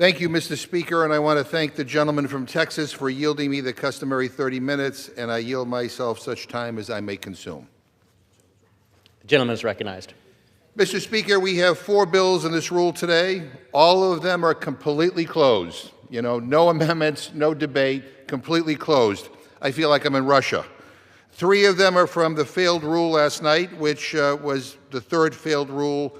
Thank you, Mr. Speaker, and I want to thank the gentleman from Texas for yielding me the customary 30 minutes, and I yield myself such time as I may consume. The gentleman is recognized. Mr. Speaker, we have 4 bills in this rule today. All of them are completely closed. You know, no amendments, no debate, completely closed. I feel like I'm in Russia. 3 of them are from the failed rule last night, which was the 3rd failed rule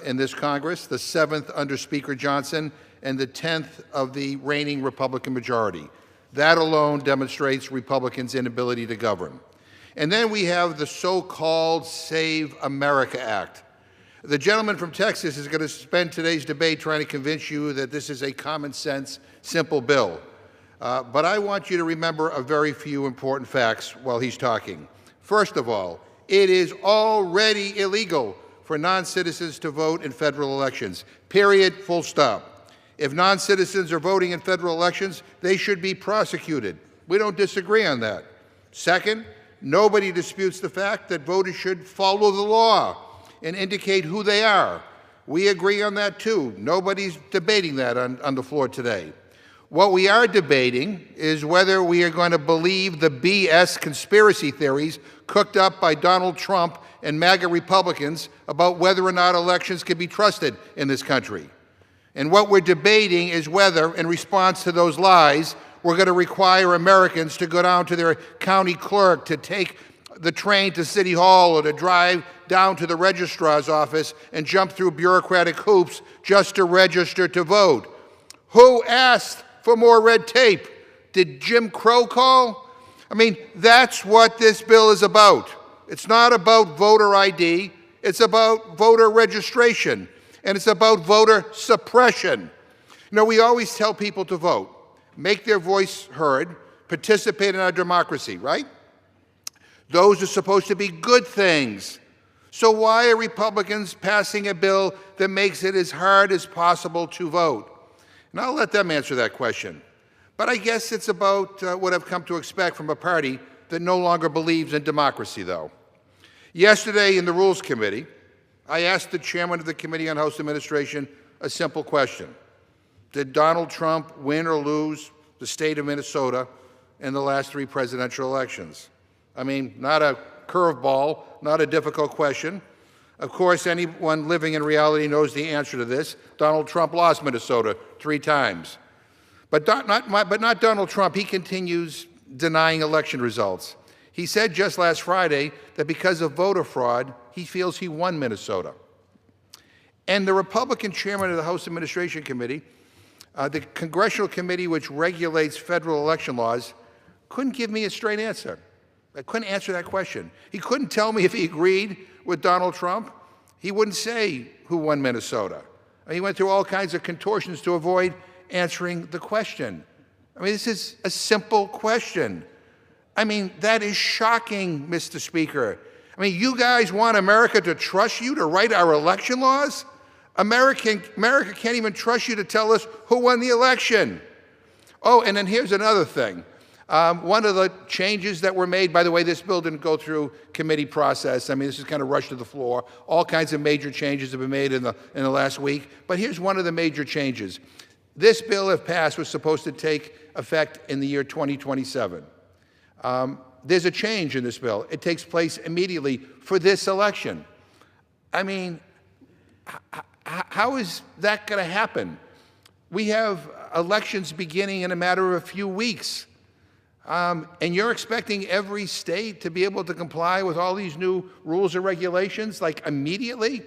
in this Congress, the 7th under Speaker Johnson, and the 10th of the reigning Republican majority. That alone demonstrates Republicans' inability to govern. And then we have the so-called Save America Act. The gentleman from Texas is going to spend today's debate trying to convince you that this is a common sense, simple bill. But I want you to remember a very few important facts while he's talking. First of all, it is already illegal for non-citizens to vote in federal elections, period, full stop. If non-citizens are voting in federal elections, they should be prosecuted. We don't disagree on that. Second, nobody disputes the fact that voters should follow the law and indicate who they are. We agree on that too. Nobody's debating that on the floor today. What we are debating is whether we are going to believe the BS conspiracy theories cooked up by Donald Trump and MAGA Republicans about whether or not elections can be trusted in this country. And what we're debating is whether, in response to those lies, we're going to require Americans to go down to their county clerk, to take the train to City Hall, or to drive down to the registrar's office and jump through bureaucratic hoops just to register to vote. Who asked for more red tape? Did Jim Crow call? I mean, that's what this bill is about. It's not about voter ID. It's about voter registration. And it's about voter suppression. You know, we always tell people to vote, make their voice heard, participate in our democracy, right? Those are supposed to be good things. So why are Republicans passing a bill that makes it as hard as possible to vote? And I'll let them answer that question. But I guess it's about what I've come to expect from a party that no longer believes in democracy, though. Yesterday in the Rules Committee, I asked the chairman of the Committee on House Administration a simple question. Did Donald Trump win or lose the state of Minnesota in the last 3 presidential elections? I mean, not a curveball, not a difficult question. Of course, anyone living in reality knows the answer to this. Donald Trump lost Minnesota 3 times. But not Donald Trump. He continues denying election results. He said just last Friday that because of voter fraud, he feels he won Minnesota. And the Republican chairman of the House Administration Committee, the congressional committee which regulates federal election laws, couldn't give me a straight answer. I couldn't answer that question. He couldn't tell me if he agreed with Donald Trump. He wouldn't say who won Minnesota. He went through all kinds of contortions to avoid answering the question. I mean, this is a simple question. I mean, that is shocking, Mr. Speaker. I mean, you guys want America to trust you to write our election laws? America can't even trust you to tell us who won the election. Oh, and then here's another thing. One of the changes that were made, by the way, this bill didn't go through committee process. I mean, this is kind of rushed to the floor. All kinds of major changes have been made in the last week. But here's one of the major changes. This bill, if passed, was supposed to take effect in the year 2027. There's a change in this bill. It takes place immediately for this election. I mean, how is that going to happen? We have elections beginning in a matter of a few weeks. And you're expecting every state to be able to comply with all these new rules and regulations, like immediately?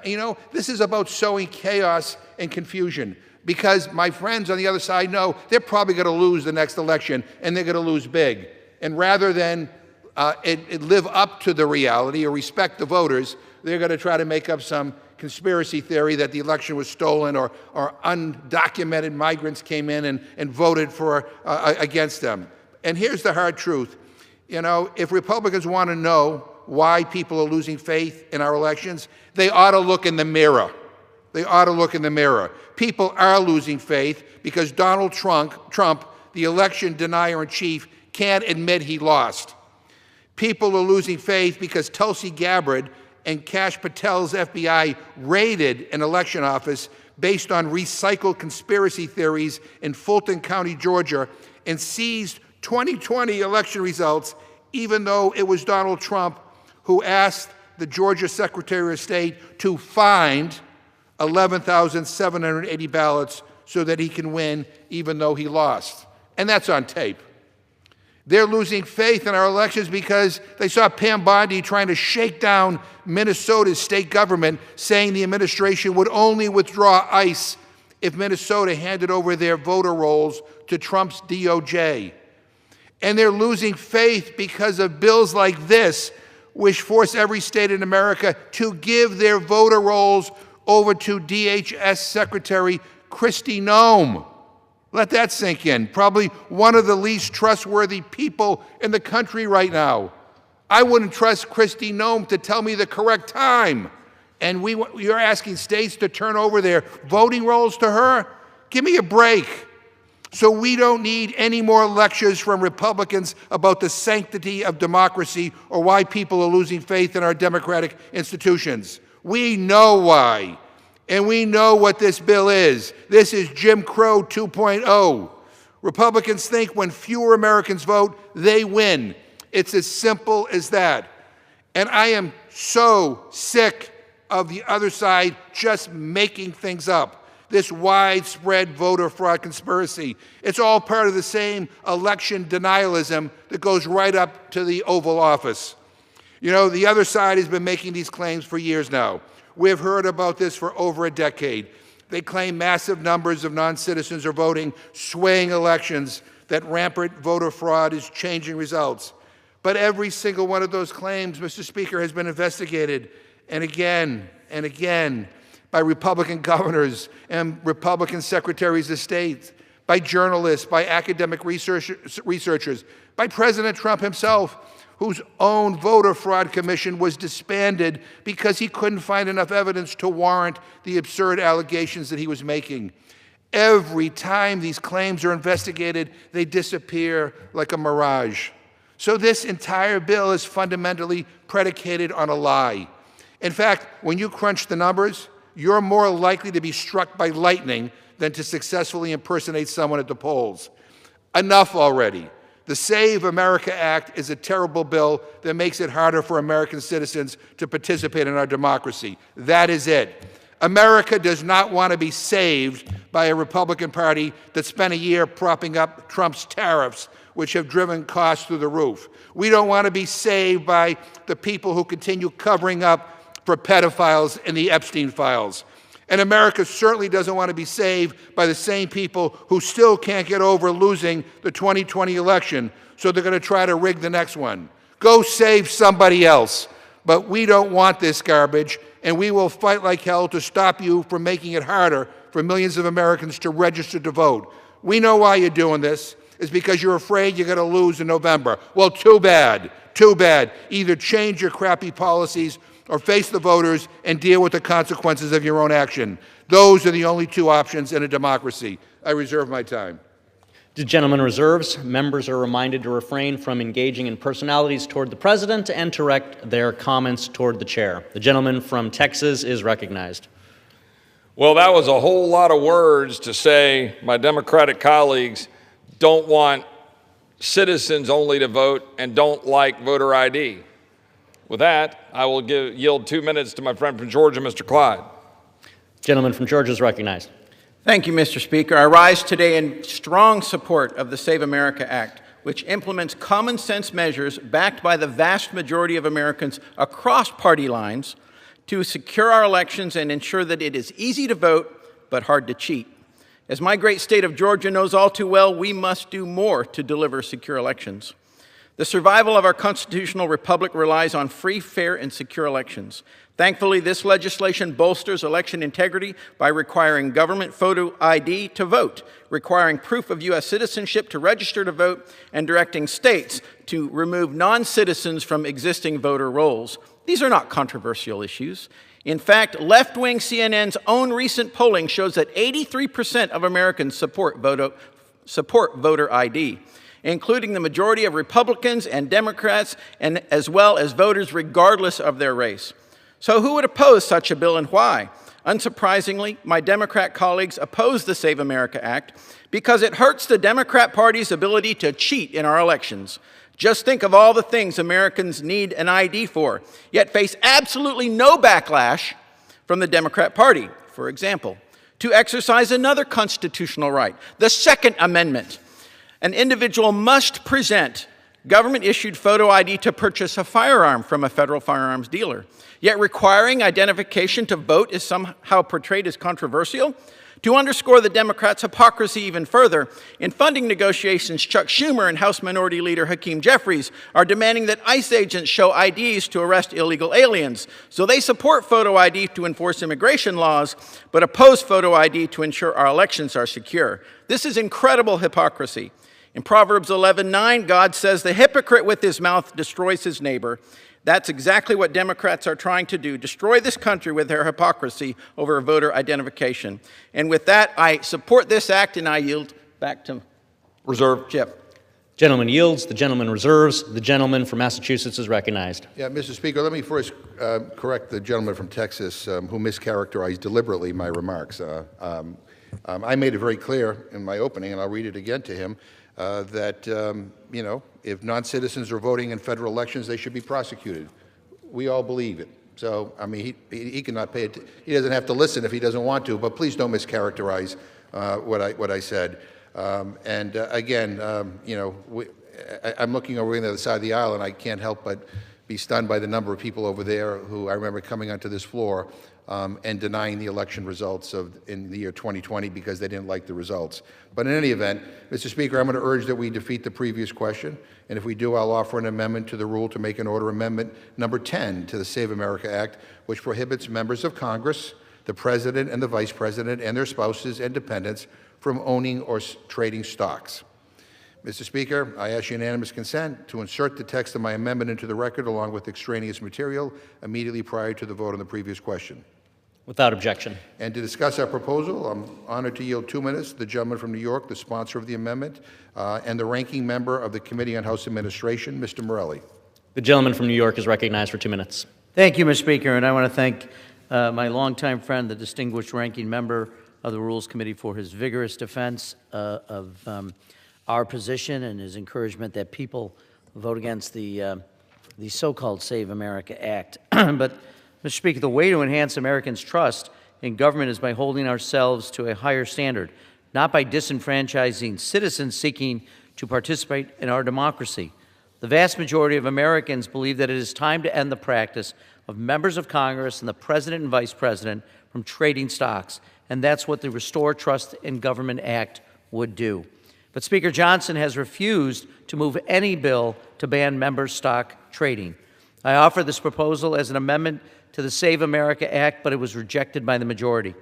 You know, this is about sowing chaos and confusion, because my friends on the other side know they're probably going to lose the next election, and they're going to lose big. And rather than live up to the reality or respect the voters, they're going to try to make up some conspiracy theory that the election was stolen, or undocumented migrants came in and voted against them. And here's the hard truth. You know, if Republicans want to know why people are losing faith in our elections, they ought to look in the mirror. They ought to look in the mirror. People are losing faith because Donald Trump, the election denier-in-chief, can't admit he lost. People are losing faith because Tulsi Gabbard and Kash Patel's FBI raided an election office based on recycled conspiracy theories in Fulton County, Georgia, and seized 2020 election results, even though it was Donald Trump who asked the Georgia Secretary of State to find 11,780 ballots so that he can win, even though he lost. And that's on tape. They're losing faith in our elections because they saw Pam Bondi trying to shake down Minnesota's state government, saying the administration would only withdraw ICE if Minnesota handed over their voter rolls to Trump's DOJ. And they're losing faith because of bills like this, which force every state in America to give their voter rolls over to DHS Secretary Kristi Noem. Let that sink in. Probably one of the least trustworthy people in the country right now. I wouldn't trust Kristi Noem to tell me the correct time. And you're asking states to turn over their voting rolls to her? Give me a break. So we don't need any more lectures from Republicans about the sanctity of democracy or why people are losing faith in our democratic institutions. We know why. And we know what this bill is. This is Jim Crow 2.0. Republicans think when fewer Americans vote, they win. It's as simple as that. And I am so sick of the other side just making things up. This widespread voter fraud conspiracy. It's all part of the same election denialism that goes right up to the Oval Office. You know, the other side has been making these claims for years now. We've heard about this for over a decade. They claim massive numbers of non-citizens are voting, swaying elections, that rampant voter fraud is changing results. But every single one of those claims, Mr. Speaker, has been investigated and again by Republican governors and Republican secretaries of state, by journalists, by academic researchers, by President Trump himself, whose own voter fraud commission was disbanded because he couldn't find enough evidence to warrant the absurd allegations that he was making. Every time these claims are investigated, they disappear like a mirage. So this entire bill is fundamentally predicated on a lie. In fact, when you crunch the numbers, you're more likely to be struck by lightning than to successfully impersonate someone at the polls. Enough already. The Save America Act is a terrible bill that makes it harder for American citizens to participate in our democracy. That is it. America does not want to be saved by a Republican Party that spent a year propping up Trump's tariffs, which have driven costs through the roof. We don't want to be saved by the people who continue covering up for pedophiles in the Epstein files. And America certainly doesn't want to be saved by the same people who still can't get over losing the 2020 election, so they're going to try to rig the next one. Go save somebody else. But we don't want this garbage, and we will fight like hell to stop you from making it harder for millions of Americans to register to vote. We know why you're doing this. It's because you're afraid you're going to lose in November. Well, too bad. Too bad. Either change your crappy policies or face the voters and deal with the consequences of your own action. Those are the only two options in a democracy. I reserve my time. The gentleman reserves. Members are reminded to refrain from engaging in personalities toward the president and to direct their comments toward the chair. The gentleman from Texas is recognized. Well, that was a whole lot of words to say my Democratic colleagues don't want citizens only to vote and don't like voter ID. With that, I will yield 2 minutes to my friend from Georgia, Mr. Clyde. Gentleman from Georgia is recognized. Thank you, Mr. Speaker. I rise today in strong support of the Save America Act, which implements common sense measures backed by the vast majority of Americans across party lines to secure our elections and ensure that it is easy to vote but hard to cheat. As my great state of Georgia knows all too well, we must do more to deliver secure elections. The survival of our constitutional republic relies on free, fair, and secure elections. Thankfully, this legislation bolsters election integrity by requiring government photo ID to vote, requiring proof of U.S. citizenship to register to vote, and directing states to remove non-citizens from existing voter rolls. These are not controversial issues. In fact, left-wing CNN's own recent polling shows that 83% of Americans support voter ID, including the majority of Republicans and Democrats, and as well as voters regardless of their race. So who would oppose such a bill and why? Unsurprisingly, my Democrat colleagues oppose the Save America Act because it hurts the Democrat Party's ability to cheat in our elections. Just think of all the things Americans need an ID for, yet face absolutely no backlash from the Democrat Party. For example, to exercise another constitutional right, the Second Amendment. An individual must present government-issued photo ID to purchase a firearm from a federal firearms dealer. Yet requiring identification to vote is somehow portrayed as controversial. To underscore the Democrats' hypocrisy even further, in funding negotiations, Chuck Schumer and House Minority Leader Hakeem Jeffries are demanding that ICE agents show IDs to arrest illegal aliens. So they support photo ID to enforce immigration laws, but oppose photo ID to ensure our elections are secure. This is incredible hypocrisy. In Proverbs 11:9, God says, "The hypocrite with his mouth destroys his neighbor." That's exactly what Democrats are trying to do, destroy this country with their hypocrisy over voter identification. And with that, I support this act, and I yield back to Reserve. Chip. Gentleman yields. The gentleman reserves. The gentleman from Massachusetts is recognized. Yeah, Mr. Speaker, let me first correct the gentleman from Texas who mischaracterized deliberately my remarks. I made it very clear in my opening, and I'll read it again to him, that, if non-citizens are voting in federal elections, they should be prosecuted. We all believe it. So, I mean, he cannot pay it. He doesn't have to listen if he doesn't want to, but please don't mischaracterize what I said. Again, I'm looking over on the other side of the aisle, and I can't help but be stunned by the number of people over there who I remember coming onto this floor and denying the election results in the year 2020 because they didn't like the results. But in any event, Mr. Speaker, I'm going to urge that we defeat the previous question, and if we do, I'll offer an amendment to the rule to make an order amendment number 10 to the Save America Act, which prohibits members of Congress, the President and the Vice President and their spouses and dependents from owning or trading stocks. Mr. Speaker, I ask unanimous consent to insert the text of my amendment into the record along with extraneous material immediately prior to the vote on the previous question. Without objection. And to discuss our proposal, I'm honored to yield 2 minutes to the gentleman from New York, the sponsor of the amendment, and the ranking member of the Committee on House Administration, Mr. Morelli. The gentleman from New York is recognized for 2 minutes. Thank you, Mr. Speaker, and I want to thank my longtime friend, the distinguished ranking member of the Rules Committee, for his vigorous defense of our position and his encouragement that people vote against the so-called Save America Act. But, Mr. Speaker, the way to enhance Americans' trust in government is by holding ourselves to a higher standard, not by disenfranchising citizens seeking to participate in our democracy. The vast majority of Americans believe that it is time to end the practice of members of Congress and the President and Vice President from trading stocks, and that's what the Restore Trust in Government Act would do. But Speaker Johnson has refused to move any bill to ban member stock trading. I offer this proposal as an amendment to the Save America Act, but it was rejected by the majority.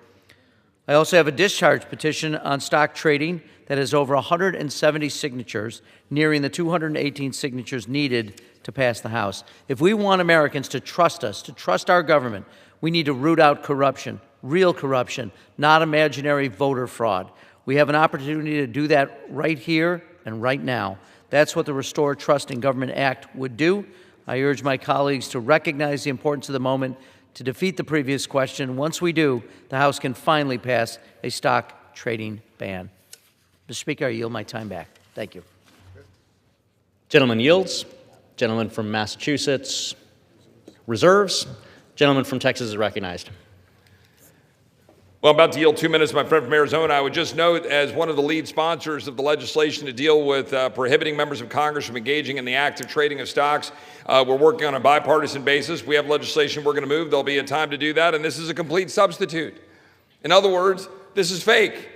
I also have a discharge petition on stock trading that has over 170 signatures, nearing the 218 signatures needed to pass the House. If we want Americans to trust us, to trust our government, we need to root out corruption, real corruption, not imaginary voter fraud. We have an opportunity to do that right here and right now. That's what the Restore Trust in Government Act would do. I urge my colleagues to recognize the importance of the moment to defeat the previous question. Once we do, the House can finally pass a stock trading ban. Mr. Speaker, I yield my time back. Thank you. Gentleman yields. Gentleman from Massachusetts reserves. Gentleman from Texas is recognized. Well, I'm about to yield 2 minutes. My friend from Arizona, I would just note, as one of the lead sponsors of the legislation to deal with prohibiting members of Congress from engaging in the active trading of stocks, we're working on a bipartisan basis. We have legislation we're going to move. There'll be a time to do that, and this is a complete substitute. In other words, this is fake.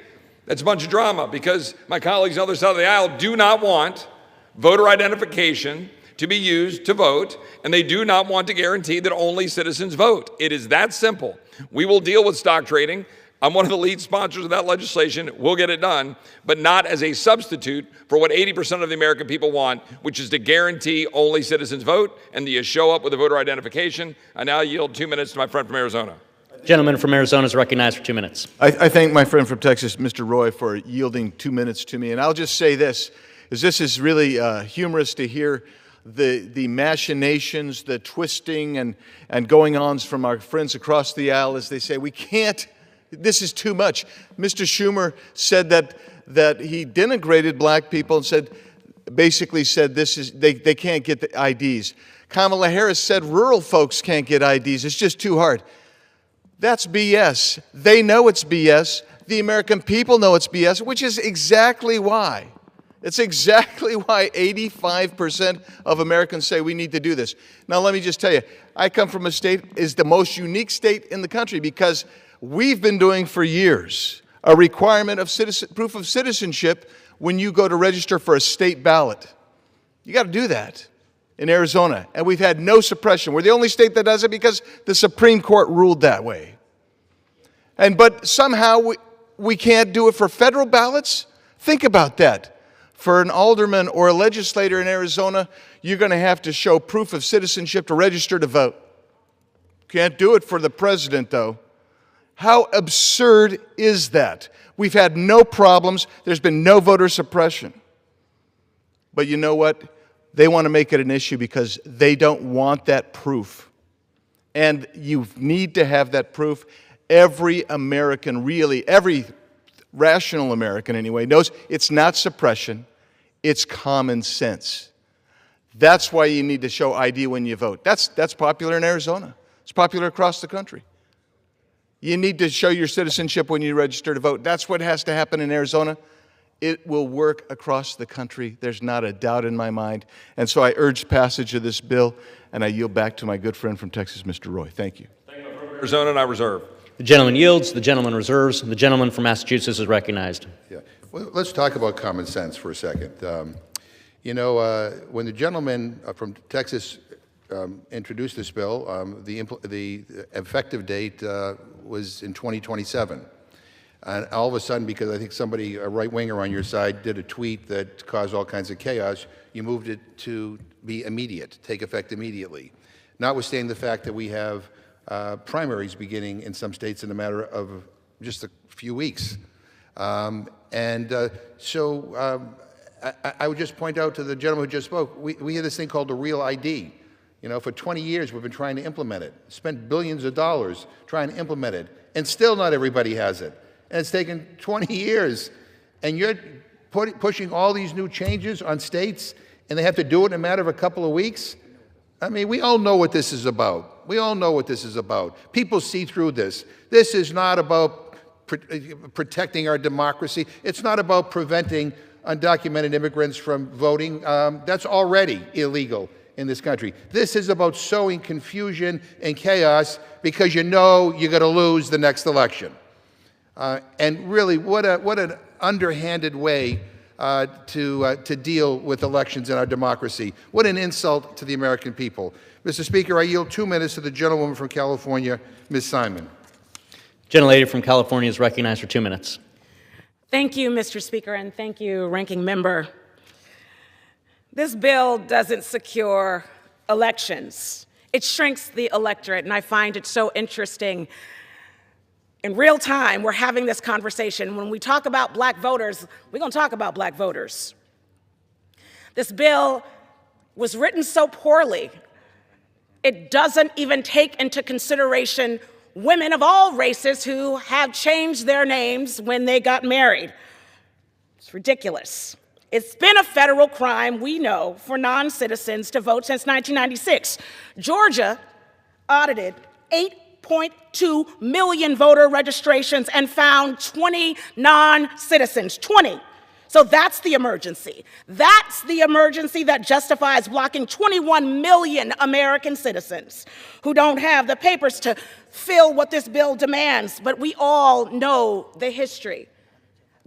That's a bunch of drama because my colleagues on the other side of the aisle do not want voter identification to be used to vote, and they do not want to guarantee that only citizens vote. It is that simple. We will deal with stock trading. I'm one of the lead sponsors of that legislation. We'll get it done, but not as a substitute for what 80% of the American people want, which is to guarantee only citizens vote and that you show up with a voter identification. I now yield 2 minutes to my friend from Arizona. Gentleman from Arizona is recognized for 2 minutes. I thank my friend from Texas, Mr. Roy, for yielding 2 minutes to me. And I'll just say this is really humorous to hear the machinations, the twisting and going-ons from our friends across the aisle as they say, we can't, this is too much. Mr. Schumer said that he denigrated black people and basically said they can't get the IDs. Kamala Harris said rural folks can't get IDs. It's just too hard. That's BS. They know it's BS. The American people know it's BS, which is exactly why. It's exactly why 85% of Americans say we need to do this. Now, let me just tell you, I come from a state is the most unique state in the country because we've been doing for years a requirement of proof of citizenship when you go to register for a state ballot. You got to do that in Arizona, and we've had no suppression. We're the only state that does it because the Supreme Court ruled that way. But somehow we can't do it for federal ballots? Think about that. For an alderman or a legislator in Arizona, you're going to have to show proof of citizenship to register to vote. Can't do it for the president, though. How absurd is that? We've had no problems. There's been no voter suppression. But you know what? They want to make it an issue because they don't want that proof. And you need to have that proof. Every American, really, every rational American anyway, knows it's not suppression, it's common sense. That's why you need to show ID when you vote. That's popular in Arizona. It's popular across the country. You need to show your citizenship when you register to vote. That's what has to happen in Arizona. It will work across the country. There's not a doubt in my mind. And so I urge passage of this bill, and I yield back to my good friend from Texas, Mr. Roy. Thank you. Thank you from Arizona, and I reserve. The gentleman yields. The gentleman reserves. The gentleman from Massachusetts is recognized. Yeah. Well, let's talk about common sense for a second. When the gentleman from Texas introduced this bill, the effective date was in 2027. And all of a sudden, because I think somebody, a right-winger on your side, did a tweet that caused all kinds of chaos, you moved it to be immediate, take effect immediately. Notwithstanding the fact that we have primaries beginning in some states in a matter of just a few weeks. I would just point out to the gentleman who just spoke, we have this thing called the Real ID. For 20 years we've been trying to implement it, spent billions of dollars trying to implement it, and still not everybody has it. And it's taken 20 years, and you're pushing all these new changes on states, and they have to do it in a matter of a couple of weeks? I mean, we all know what this is about. We all know what this is about. People see through this. This is not about protecting our democracy. It's not about preventing undocumented immigrants from voting. That's already illegal in this country. This is about sowing confusion and chaos because you know you're going to lose the next election. And really, what an underhanded way to deal with elections in our democracy. What an insult to the American people. Mr. Speaker, I yield 2 minutes to the gentlewoman from California, Ms. Simon. Gentlelady from California is recognized for 2 minutes. Thank you, Mr. Speaker, and thank you, Ranking Member. This bill doesn't secure elections. It shrinks the electorate, and I find it so interesting. In real time, we're having this conversation. When we talk about black voters, we're going to talk about black voters. This bill was written so poorly, it doesn't even take into consideration women of all races who have changed their names when they got married. It's ridiculous. It's been a federal crime, we know, for non-citizens to vote since 1996. Georgia audited 8.2 million voter registrations and found 20 non-citizens, 20. So that's the emergency. That's the emergency that justifies blocking 21 million American citizens who don't have the papers to fill what this bill demands, but we all know the history.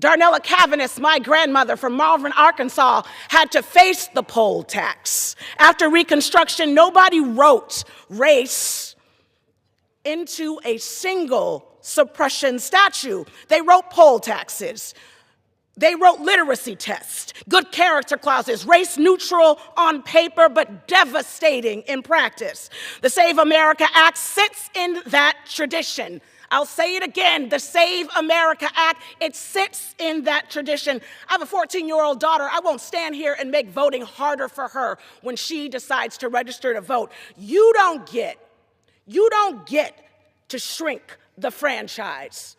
Darnella Cavanis, my grandmother from Malvern, Arkansas, had to face the poll tax. After Reconstruction, nobody wrote race into a single suppression statute. They wrote poll taxes. They wrote literacy tests, good character clauses, race neutral on paper, but devastating in practice. The Save America Act sits in that tradition. I'll say it again, the Save America Act, it sits in that tradition. I have a 14-year-old daughter. I won't stand here and make voting harder for her when she decides to register to vote. You don't get to shrink the franchise.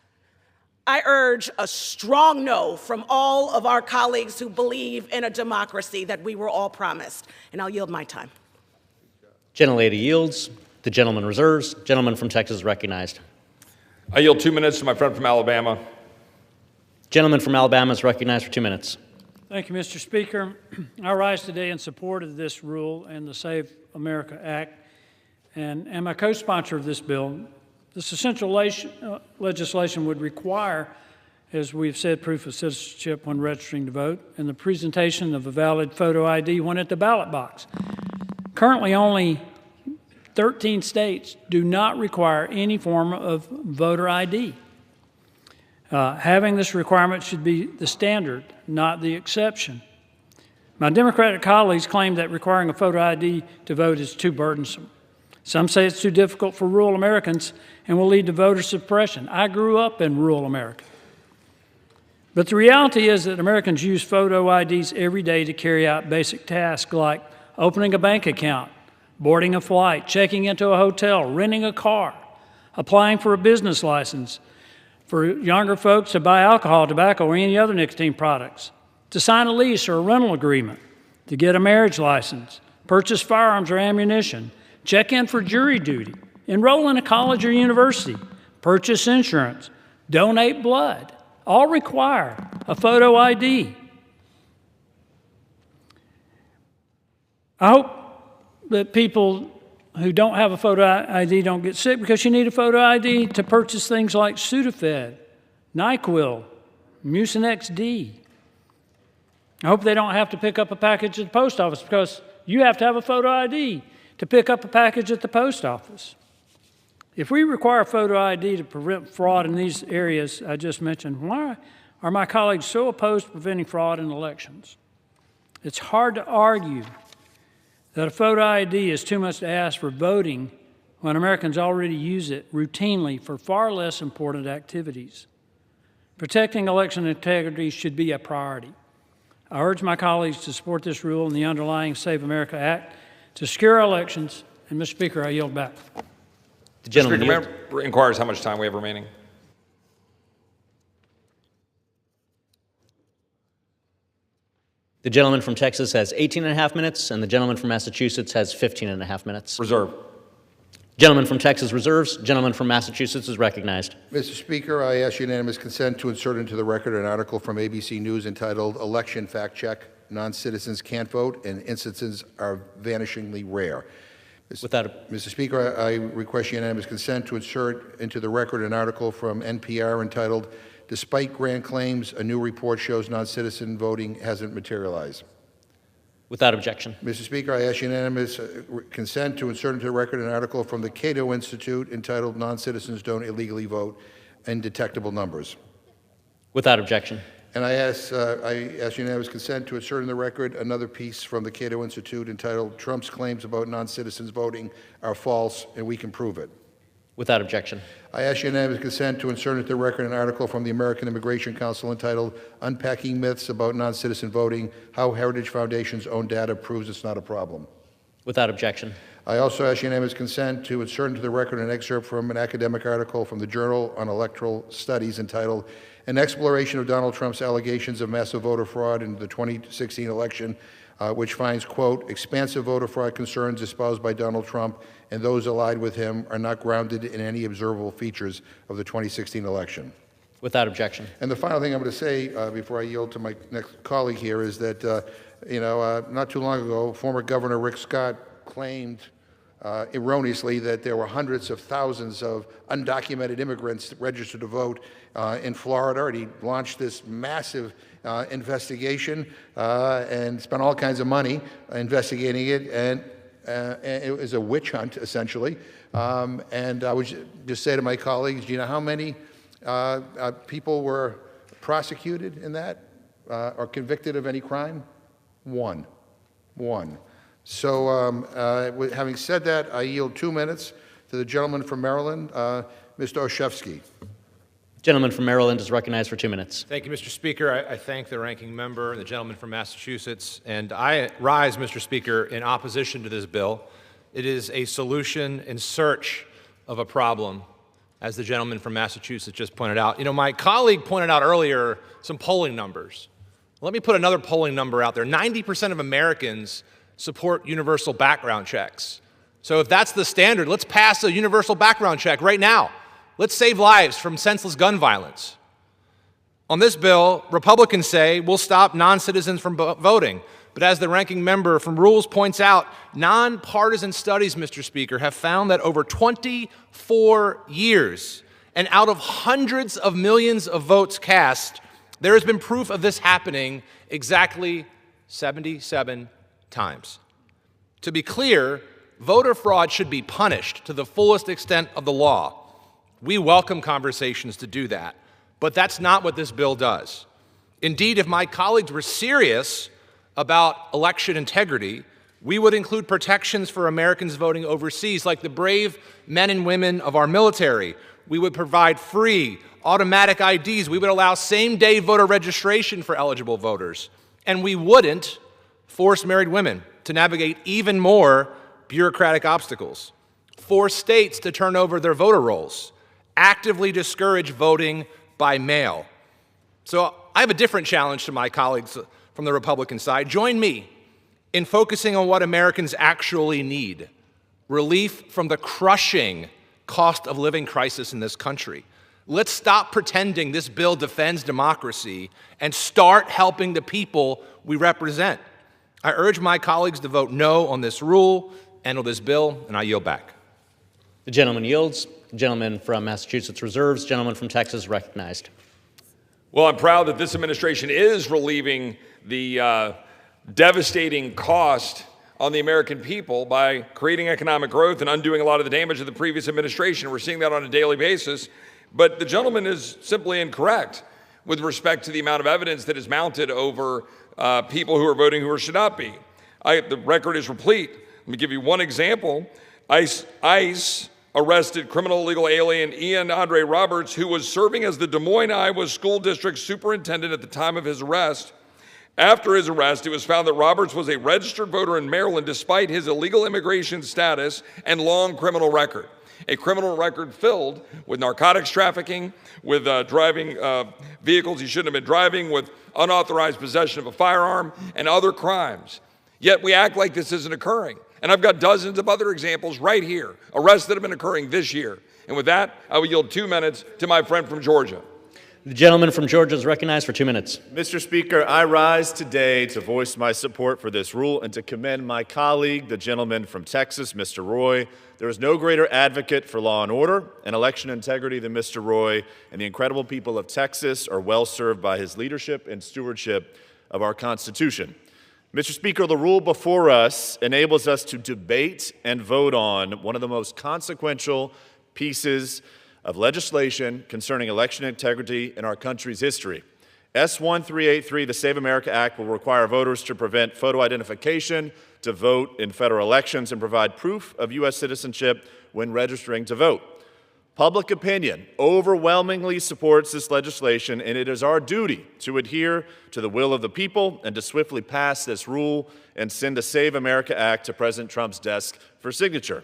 I urge a strong no from all of our colleagues who believe in a democracy that we were all promised. And I'll yield my time. Gentlelady yields. The gentleman reserves. Gentleman from Texas is recognized. I yield 2 minutes to my friend from Alabama. Gentleman from Alabama is recognized for 2 minutes. Thank you, Mr. Speaker. I rise today in support of this rule and the Save America Act, and am a co-sponsor of this bill. This essential legislation would require, as we've said, proof of citizenship when registering to vote and the presentation of a valid photo ID when at the ballot box. Currently, only 13 states do not require any form of voter ID. Having this requirement should be the standard, not the exception. My Democratic colleagues claim that requiring a photo ID to vote is too burdensome. Some say it's too difficult for rural Americans and will lead to voter suppression. I grew up in rural America. But the reality is that Americans use photo IDs every day to carry out basic tasks like opening a bank account, boarding a flight, checking into a hotel, renting a car, applying for a business license, for younger folks to buy alcohol, tobacco, or any other nicotine products, to sign a lease or a rental agreement, to get a marriage license, purchase firearms or ammunition, check in for jury duty, enroll in a college or university, purchase insurance, donate blood, all require a photo ID. I hope that people who don't have a photo ID don't get sick, because you need a photo ID to purchase things like Sudafed, NyQuil, Mucinex D. I hope they don't have to pick up a package at the post office, because you have to have a photo ID to pick up a package at the post office. If we require photo ID to prevent fraud in these areas I just mentioned, why are my colleagues so opposed to preventing fraud in elections? It's hard to argue that a photo ID is too much to ask for voting when Americans already use it routinely for far less important activities. Protecting election integrity should be a priority. I urge my colleagues to support this rule and the underlying Save America Act to secure our elections. And, Mr. Speaker, I yield back. The gentleman Mr. Speaker, inquires how much time we have remaining. The gentleman from Texas has 18.5 minutes, and the gentleman from Massachusetts has 15.5 minutes. Reserve. Gentleman from Texas reserves. Gentleman from Massachusetts is recognized. Mr. Speaker, I ask unanimous consent to insert into the record an article from ABC News entitled "Election Fact Check: Non-Citizens Can't Vote and Instances Are Vanishingly Rare." Mr. Speaker, I request unanimous consent to insert into the record an article from NPR entitled "Despite grand claims, a new report shows non-citizen voting hasn't materialized." Without objection. Mr. Speaker, I ask unanimous consent to insert into the record an article from the Cato Institute entitled "Non-Citizens Don't Illegally Vote in Detectable Numbers." Without objection. And I ask unanimous consent to insert in the record another piece from the Cato Institute entitled "Trump's Claims About Non-Citizens Voting Are False and We Can Prove It." Without objection. I ask unanimous consent to insert into the record an article from the American Immigration Council entitled "Unpacking Myths About Non-Citizen Voting: How Heritage Foundation's Own Data Proves It's Not a Problem." Without objection. I also ask unanimous consent to insert into the record an excerpt from an academic article from the Journal on Electoral Studies entitled "An Exploration of Donald Trump's Allegations of Massive Voter Fraud in the 2016 Election," which finds, quote, "expansive voter fraud concerns espoused by Donald Trump and those allied with him are not grounded in any observable features of the 2016 election." Without objection. And the final thing I'm going to say before I yield to my next colleague here is that, not too long ago, former Governor Rick Scott claimed erroneously that there were hundreds of thousands of undocumented immigrants registered to vote in Florida, and he launched this massive investigation and spent all kinds of money investigating it, and it was a witch hunt, essentially. And I would just say to my colleagues, do you know how many people were prosecuted in that or convicted of any crime? One. So having said that, I yield 2 minutes to the gentleman from Maryland, Mr. Olszewski. Gentleman from Maryland is recognized for 2 minutes. Thank you, Mr. Speaker. I thank the ranking member and the gentleman from Massachusetts. And I rise, Mr. Speaker, in opposition to this bill. It is a solution in search of a problem, as the gentleman from Massachusetts just pointed out. You know, my colleague pointed out earlier some polling numbers. Let me put another polling number out there. 90% of Americans support universal background checks. So if that's the standard, let's pass a universal background check right now. Let's save lives from senseless gun violence. On this bill, Republicans say we'll stop non-citizens from voting. But as the ranking member from Rules points out, nonpartisan studies, Mr. Speaker, have found that over 24 years, and out of hundreds of millions of votes cast, there has been proof of this happening exactly 77 times. To be clear, voter fraud should be punished to the fullest extent of the law. We welcome conversations to do that, but that's not what this bill does. Indeed, if my colleagues were serious about election integrity, we would include protections for Americans voting overseas, like the brave men and women of our military. We would provide free, automatic IDs. We would allow same-day voter registration for eligible voters. And we wouldn't force married women to navigate even more bureaucratic obstacles, force states to turn over their voter rolls, actively discourage voting by mail. So I have a different challenge to my colleagues from the Republican side. Join me in focusing on what Americans actually need: relief from the crushing cost of living crisis in this country. Let's stop pretending this bill defends democracy and start helping the people we represent. I urge my colleagues to vote no on this rule and on this bill, and I yield back. The gentleman yields. The gentleman from Massachusetts reserves. Gentleman from Texas recognized. Well, I'm proud that this administration is relieving the devastating cost on the American people by creating economic growth and undoing a lot of the damage of the previous administration. We're seeing that on a daily basis. But the gentleman is simply incorrect with respect to the amount of evidence that is mounted over people who are voting who should not be. The record is replete. Let me give you one example. ICE arrested criminal illegal alien Ian Andre Roberts, who was serving as the Des Moines, Iowa school district superintendent at the time of his arrest. After his arrest, it was found that Roberts was a registered voter in Maryland despite his illegal immigration status and long criminal record. A criminal record filled with narcotics trafficking, with driving vehicles he shouldn't have been driving, with unauthorized possession of a firearm, and other crimes. Yet we act like this isn't occurring. And I've got dozens of other examples right here, arrests that have been occurring this year. And with that, I will yield 2 minutes to my friend from Georgia. The gentleman from Georgia is recognized for 2 minutes. Mr. Speaker, I rise today to voice my support for this rule and to commend my colleague, the gentleman from Texas, Mr. Roy. There is no greater advocate for law and order and election integrity than Mr. Roy, and the incredible people of Texas are well served by his leadership and stewardship of our Constitution. Mr. Speaker, the rule before us enables us to debate and vote on one of the most consequential pieces of legislation concerning election integrity in our country's history. S1383, the Save America Act, will require voters to prevent photo identification to vote in federal elections and provide proof of U.S. citizenship when registering to vote. Public opinion overwhelmingly supports this legislation, and it is our duty to adhere to the will of the people and to swiftly pass this rule and send the Save America Act to President Trump's desk for signature.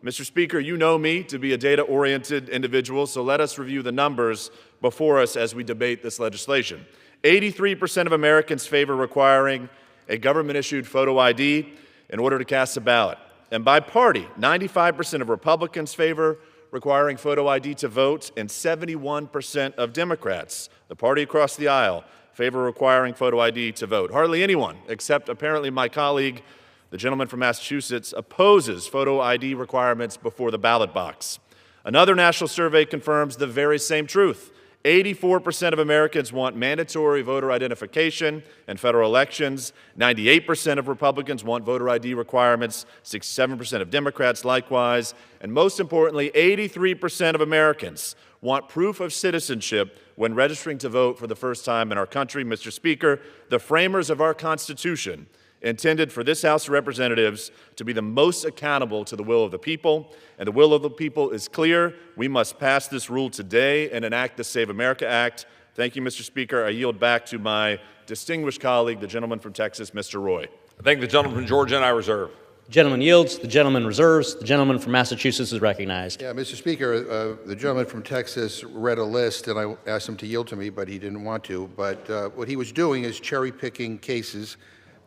Mr. Speaker, you know me to be a data-oriented individual, so let us review the numbers before us as we debate this legislation. 83% of Americans favor requiring a government-issued photo ID in order to cast a ballot. And by party, 95% of Republicans favor requiring photo ID to vote, and 71% of Democrats, the party across the aisle, favor requiring photo ID to vote. Hardly anyone, except apparently my colleague, the gentleman from Massachusetts, opposes photo ID requirements before the ballot box. Another national survey confirms the very same truth. 84% of Americans want mandatory voter identification in federal elections. 98% of Republicans want voter ID requirements. 67% of Democrats likewise. And most importantly, 83% of Americans want proof of citizenship when registering to vote for the first time in our country. Mr. Speaker, the framers of our Constitution intended for this House of Representatives to be the most accountable to the will of the people. And the will of the people is clear. We must pass this rule today and enact the Save America Act. Thank you, Mr. Speaker. I yield back to my distinguished colleague, the gentleman from Texas, Mr. Roy. I thank the gentleman from Georgia, and I reserve. The gentleman yields. The gentleman reserves. The gentleman from Massachusetts is recognized. Yeah, Mr. Speaker, the gentleman from Texas read a list, and I asked him to yield to me, but he didn't want to. But what he was doing is cherry-picking cases,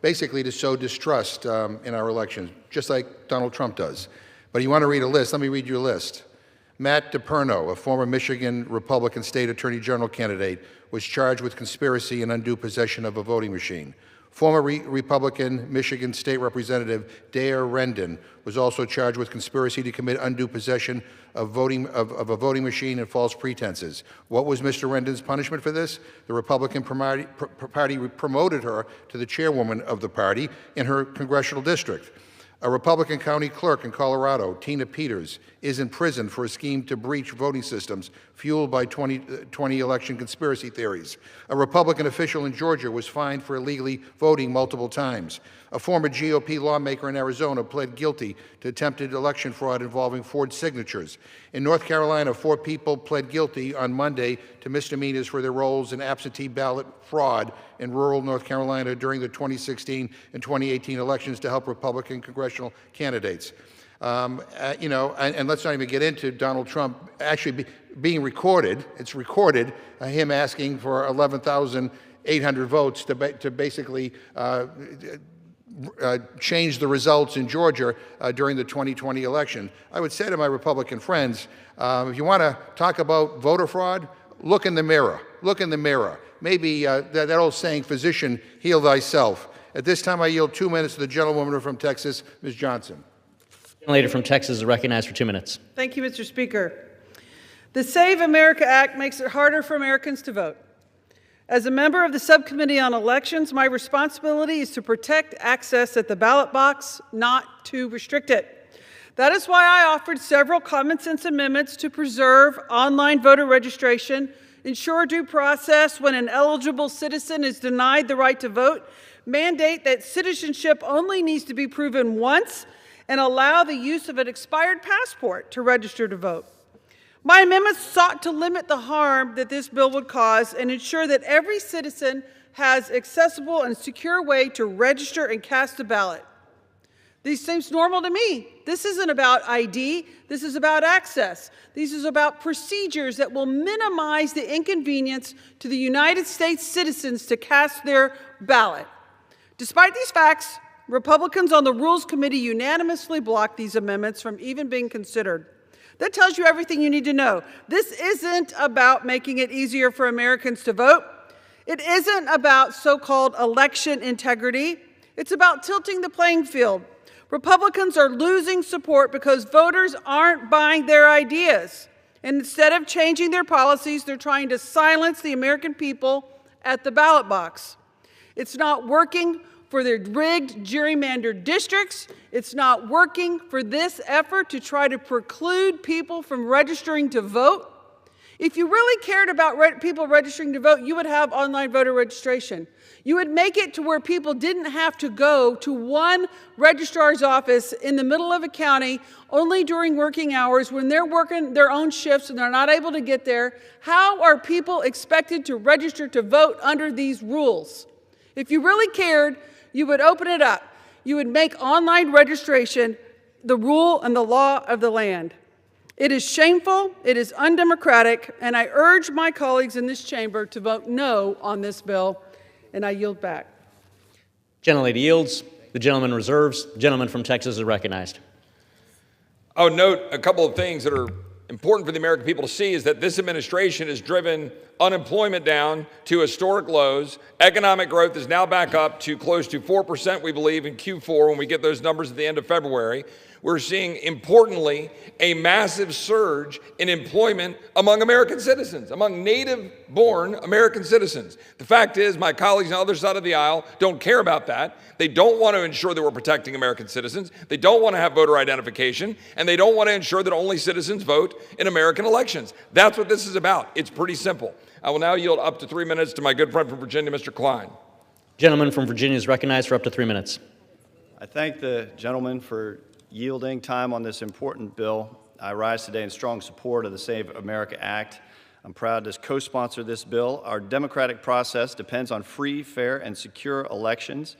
basically to sow distrust in our elections, just like Donald Trump does. But you want to read a list? Let me read you a list. Matt DePerno, a former Michigan Republican state attorney general candidate, was charged with conspiracy and undue possession of a voting machine. Former Republican Michigan State Representative Dare Rendon was also charged with conspiracy to commit undue possession of a voting machine and false pretenses. What was Mr. Rendon's punishment for this? The Republican Party promoted her to the chairwoman of the party in her congressional district. A Republican county clerk in Colorado, Tina Peters, is in prison for a scheme to breach voting systems fueled by 2020 election conspiracy theories. A Republican official in Georgia was fined for illegally voting multiple times. A former GOP lawmaker in Arizona pled guilty to attempted election fraud involving forged signatures. In North Carolina, 4 people pled guilty on Monday to misdemeanors for their roles in absentee ballot fraud in rural North Carolina during the 2016 and 2018 elections to help Republican congressional candidates. And let's not even get into Donald Trump actually being recorded. It's recorded, him asking for 11,800 votes to basically change the results in Georgia during the 2020 election. I would say to my Republican friends, if you want to talk about voter fraud, look in the mirror. Look in the mirror. Maybe that old saying, physician, heal thyself. At this time, I yield 2 minutes to the gentlewoman from Texas, Ms. Johnson. The lady from Texas is recognized for 2 minutes. Thank you, Mr. Speaker. The Save America Act makes it harder for Americans to vote. As a member of the Subcommittee on Elections, my responsibility is to protect access at the ballot box, not to restrict it. That is why I offered several common sense amendments to preserve online voter registration, ensure due process when an eligible citizen is denied the right to vote, mandate that citizenship only needs to be proven once, and allow the use of an expired passport to register to vote. My amendments sought to limit the harm that this bill would cause and ensure that every citizen has accessible and secure way to register and cast a ballot. These seems normal to me. This isn't about ID. This is about access. This is about procedures that will minimize the inconvenience to the United States citizens to cast their ballot. Despite these facts, Republicans on the Rules Committee unanimously blocked these amendments from even being considered. That tells you everything you need to know. This isn't about making it easier for Americans to vote. It isn't about so-called election integrity. It's about tilting the playing field. Republicans are losing support because voters aren't buying their ideas. And instead of changing their policies, they're trying to silence the American people at the ballot box. It's not working for their rigged, gerrymandered districts. It's not working for this effort to try to preclude people from registering to vote. If you really cared about people registering to vote, you would have online voter registration. You would make it to where people didn't have to go to one registrar's office in the middle of a county only during working hours when they're working their own shifts and they're not able to get there. How are people expected to register to vote under these rules? If you really cared, you would open it up. You would make online registration the rule and the law of the land. It is shameful, it is undemocratic, and I urge my colleagues in this chamber to vote no on this bill, and I yield back. Gentlelady yields. The gentleman reserves. The gentleman from Texas is recognized. I would note a couple of things that are important for the American people to see is that this administration has driven unemployment down to historic lows. Economic growth is now back up to close to 4%, we believe, in Q4 when we get those numbers at the end of February. We're seeing, importantly, a massive surge in employment among American citizens, among native-born American citizens. The fact is, my colleagues on the other side of the aisle don't care about that. They don't want to ensure that we're protecting American citizens. They don't want to have voter identification, and they don't want to ensure that only citizens vote in American elections. That's what this is about. It's pretty simple. I will now yield up to 3 minutes to my good friend from Virginia, Mr. Klein. Gentleman from Virginia is recognized for up to 3 minutes. I thank the gentleman for yielding time on this important bill. I rise today in strong support of the Save America Act. I'm proud to co-sponsor this bill. Our democratic process depends on free, fair, and secure elections.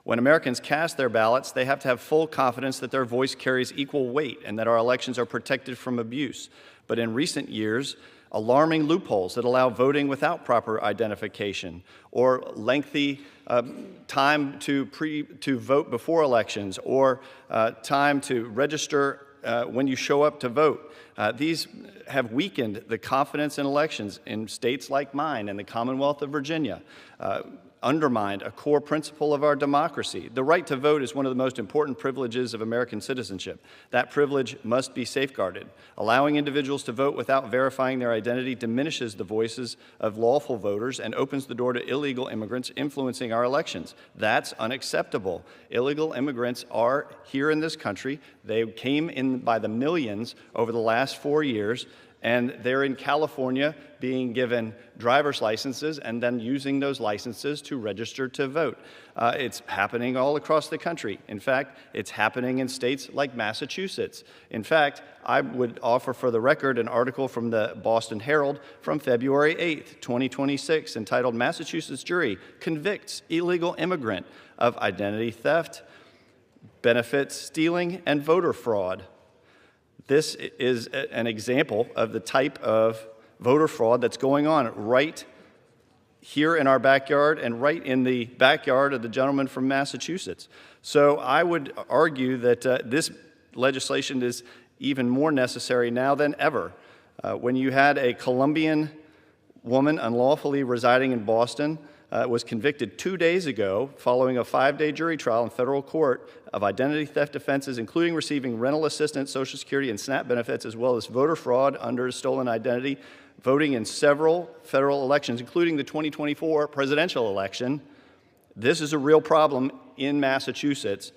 When Americans cast their ballots, they have to have full confidence that their voice carries equal weight and that our elections are protected from abuse. But in recent years, alarming loopholes that allow voting without proper identification or lengthy time to vote before elections or time to register when you show up to vote. These have weakened the confidence in elections in states like mine and the Commonwealth of Virginia, undermined a core principle of our democracy. The right to vote is one of the most important privileges of American citizenship. That privilege must be safeguarded. Allowing individuals to vote without verifying their identity diminishes the voices of lawful voters and opens the door to illegal immigrants influencing our elections. That's unacceptable. Illegal immigrants are here in this country. They came in by the millions over the last 4 years, and they're in California being given driver's licenses and then using those licenses to register to vote. It's happening all across the country. In fact, it's happening in states like Massachusetts. In fact, I would offer for the record an article from the Boston Herald from February 8th, 2026, entitled "Massachusetts Jury Convicts Illegal Immigrant of Identity Theft, Benefits Stealing, and Voter Fraud." This is an example of the type of voter fraud that's going on right here in our backyard and right in the backyard of the gentleman from Massachusetts. So I would argue that this legislation is even more necessary now than ever. When you had a Colombian woman unlawfully residing in Boston was convicted 2 days ago following a 5-day jury trial in federal court of identity theft offenses, including receiving rental assistance, Social Security, and SNAP benefits, as well as voter fraud under stolen identity, voting in several federal elections, including the 2024 presidential election. This is a real problem in Massachusetts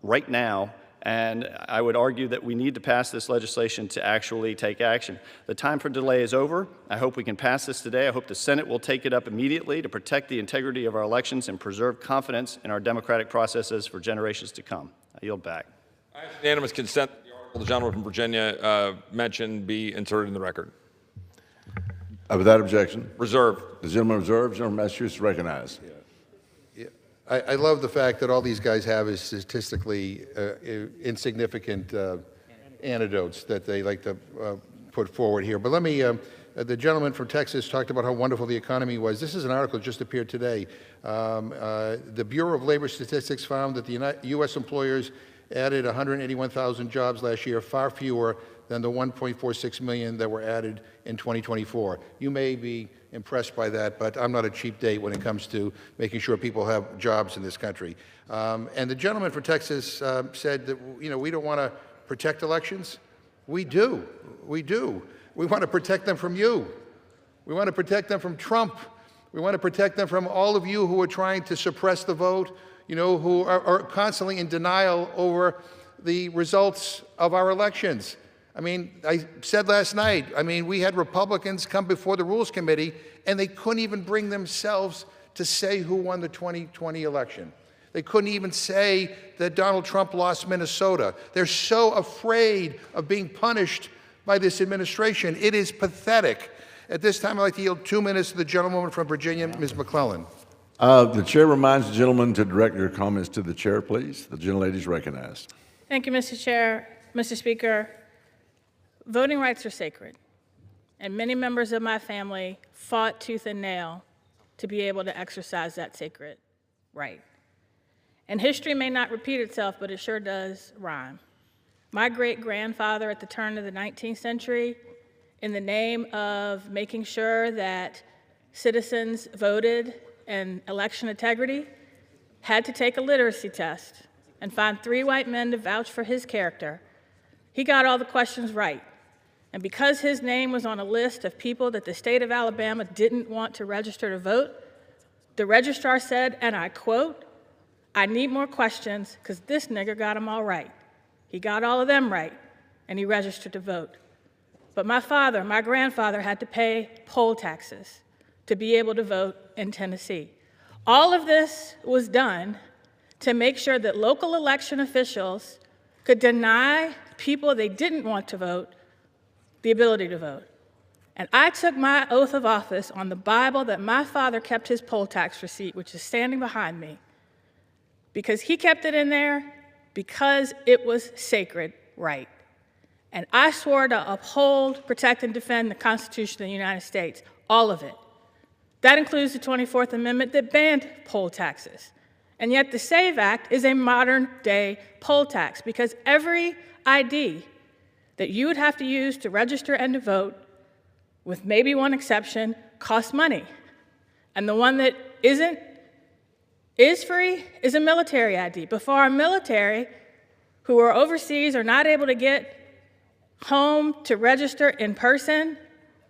right now, and I would argue that we need to pass this legislation to actually take action. The time for delay is over. I hope we can pass this today. I hope the Senate will take it up immediately to protect the integrity of our elections and preserve confidence in our democratic processes for generations to come. I yield back. I have unanimous consent that the article the gentleman from Virginia mentioned be inserted in the record. Without objection. Reserved. The gentleman reserved. Gentleman from Massachusetts recognized. I love the fact that all these guys have is statistically insignificant anecdotes that they like to put forward here. But let me, the gentleman from Texas talked about how wonderful the economy was. This is an article that just appeared today. The Bureau of Labor Statistics found that the U.S. employers added 181,000 jobs last year, far fewer than the 1.46 million that were added in 2024. You may be impressed by that, but I'm not a cheap date when it comes to making sure people have jobs in this country. And the gentleman from Texas said that, you know, we don't want to protect elections. We do. We do. We want to protect them from you. We want to protect them from Trump. We want to protect them from all of you who are trying to suppress the vote, you know, who are constantly in denial over the results of our elections. I mean, I said last night, I mean, we had Republicans come before the Rules Committee, and they couldn't even bring themselves to say who won the 2020 election. They couldn't even say that Donald Trump lost Minnesota. They're so afraid of being punished by this administration. It is pathetic. At this time, I'd like to yield 2 minutes to the gentlewoman from Virginia, Ms. McClellan. The chair reminds the gentleman to direct your comments to the chair, please. The gentlelady is recognized. Thank you, Mr. Chair. Mr. Speaker, voting rights are sacred, and many members of my family fought tooth and nail to be able to exercise that sacred right. And history may not repeat itself, but it sure does rhyme. My great-grandfather at the turn of the 19th century, in the name of making sure that citizens voted and election integrity, had to take a literacy test and find 3 white men to vouch for his character. He got all the questions right. And because his name was on a list of people that the state of Alabama didn't want to register to vote, the registrar said, and I quote, "I need more questions because this nigger got them all right." He got all of them right, and he registered to vote. But my grandfather had to pay poll taxes to be able to vote in Tennessee. All of this was done to make sure that local election officials could deny people they didn't want to vote the ability to vote. And I took my oath of office on the Bible that my father kept his poll tax receipt, which is standing behind me, because he kept it in there because it was sacred right. And I swore to uphold, protect, and defend the Constitution of the United States, all of it. That includes the 24th Amendment that banned poll taxes. And yet the SAVE Act is a modern-day poll tax because every ID that you would have to use to register and to vote, with maybe one exception, costs money. And the one that is free is a military ID. But for our military who are overseas or not able to get home to register in person,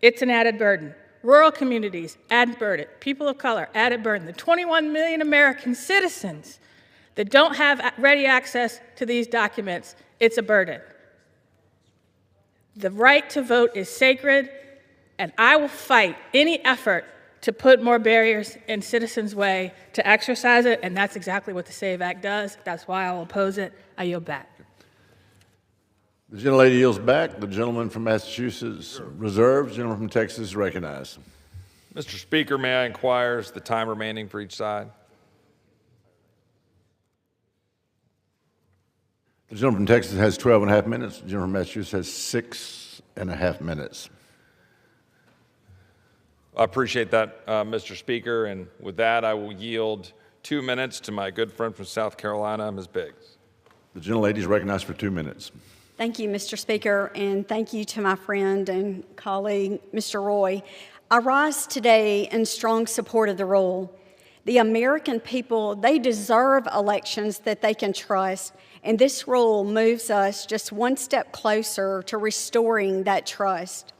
it's an added burden. Rural communities, added burden. People of color, added burden. The 21 million American citizens that don't have ready access to these documents, it's a burden. The right to vote is sacred, and I will fight any effort to put more barriers in citizens' way to exercise it, and that's exactly what the SAVE Act does. That's why I will oppose it. I yield back. The gentlelady yields back. The gentleman from Massachusetts reserves. The gentleman from Texas is recognized. Mr. Speaker, may I inquire the time remaining for each side? The gentleman from Texas has 12 and a half minutes. The gentleman from Massachusetts has 6.5 minutes. I appreciate that, Mr. Speaker, and with that, I will yield 2 minutes to my good friend from South Carolina, Ms. Biggs. The gentlelady is recognized for 2 minutes. Thank you, Mr. Speaker, and thank you to my friend and colleague, Mr. Roy. I rise today in strong support of the rule. The American people, they deserve elections that they can trust, and this rule moves us just one step closer to restoring that trust.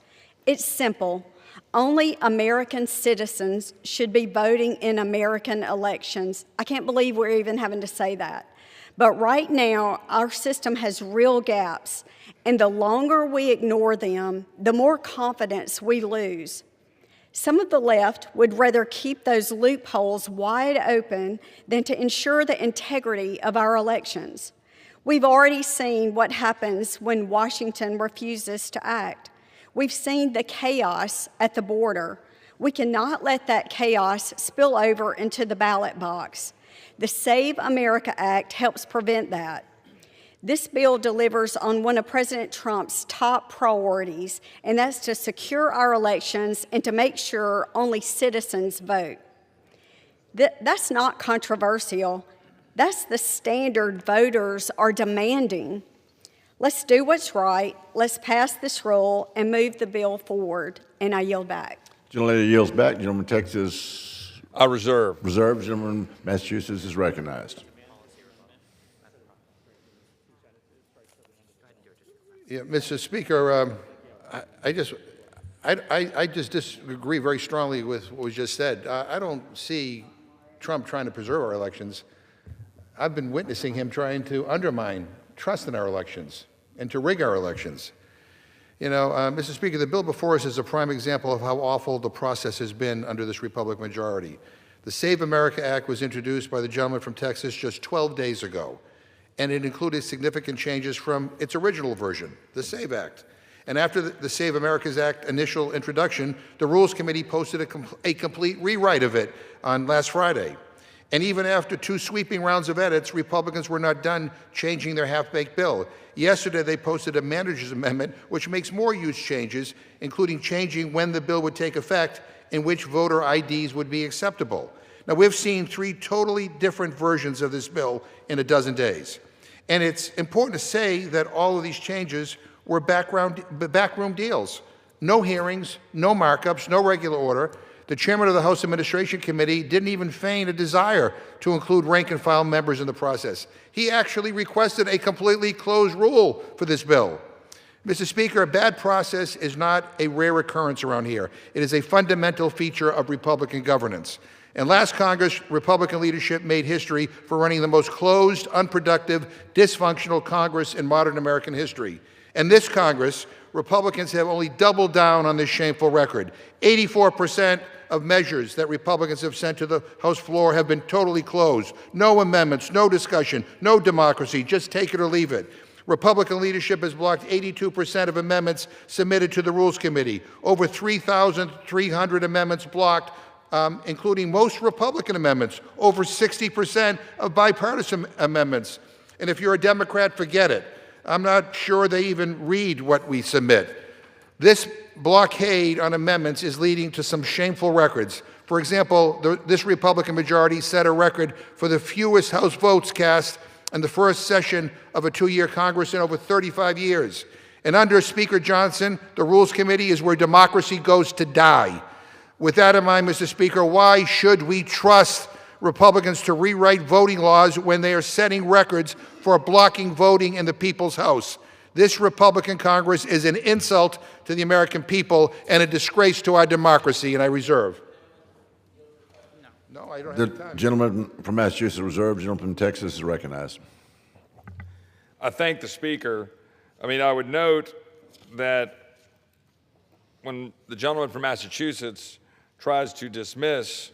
It's simple. Only American citizens should be voting in American elections. I can't believe we're even having to say that. But right now, our system has real gaps, and the longer we ignore them, the more confidence we lose. Some of the left would rather keep those loopholes wide open than to ensure the integrity of our elections. We've already seen what happens when Washington refuses to act. We've seen the chaos at the border. We cannot let that chaos spill over into the ballot box. The Save America Act helps prevent that. This bill delivers on one of President Trump's top priorities, and that's to secure our elections and to make sure only citizens vote. That's not controversial. That's the standard voters are demanding. Let's do what's right. Let's pass this rule and move the bill forward. And I yield back. Gentlelady yields back. Gentleman from Texas. I reserve. Reserve. Gentleman from Massachusetts is recognized. Yeah, Mr. Speaker, I just disagree very strongly with what was just said. I don't see Trump trying to preserve our elections. I've been witnessing him trying to undermine trust in our elections and to rig our elections. You know, Mr. Speaker, the bill before us is a prime example of how awful the process has been under this Republican majority. The Save America Act was introduced by the gentleman from Texas just 12 days ago, and it included significant changes from its original version, the SAVE Act. And after the Save America's Act initial introduction, the Rules Committee posted a complete rewrite of it on last Friday. And even after 2 sweeping rounds of edits, Republicans were not done changing their half-baked bill. Yesterday, they posted a manager's amendment, which makes more huge changes, including changing when the bill would take effect and which voter IDs would be acceptable. Now, we've seen 3 totally different versions of this bill in a dozen days. And it's important to say that all of these changes were backroom deals. No hearings, no markups, no regular order. The chairman of the House Administration Committee didn't even feign a desire to include rank-and-file members in the process. He actually requested a completely closed rule for this bill. Mr. Speaker, a bad process is not a rare occurrence around here. It is a fundamental feature of Republican governance. And last Congress, Republican leadership made history for running the most closed, unproductive, dysfunctional Congress in modern American history. And this Congress, Republicans have only doubled down on this shameful record. 84% of measures that Republicans have sent to the House floor have been totally closed. No amendments, no discussion, no democracy, just take it or leave it. Republican leadership has blocked 82% of amendments submitted to the Rules Committee, over 3,300 amendments blocked, including most Republican amendments, over 60% of bipartisan amendments. And if you're a Democrat, forget it. I'm not sure they even read what we submit. This blockade on amendments is leading to some shameful records. For example, this Republican majority set a record for the fewest House votes cast in the first session of a two-year Congress in over 35 years. And under Speaker Johnson, the Rules Committee is where democracy goes to die. With that in mind, Mr. Speaker, why should we trust Republicans to rewrite voting laws when they are setting records for blocking voting in the People's House? This Republican Congress is an insult to the American people and a disgrace to our democracy, and I reserve. No, I don't have time. The gentleman from Massachusetts reserved. The gentleman from Texas is recognized. I thank the Speaker. I would note that when the gentleman from Massachusetts tries to dismiss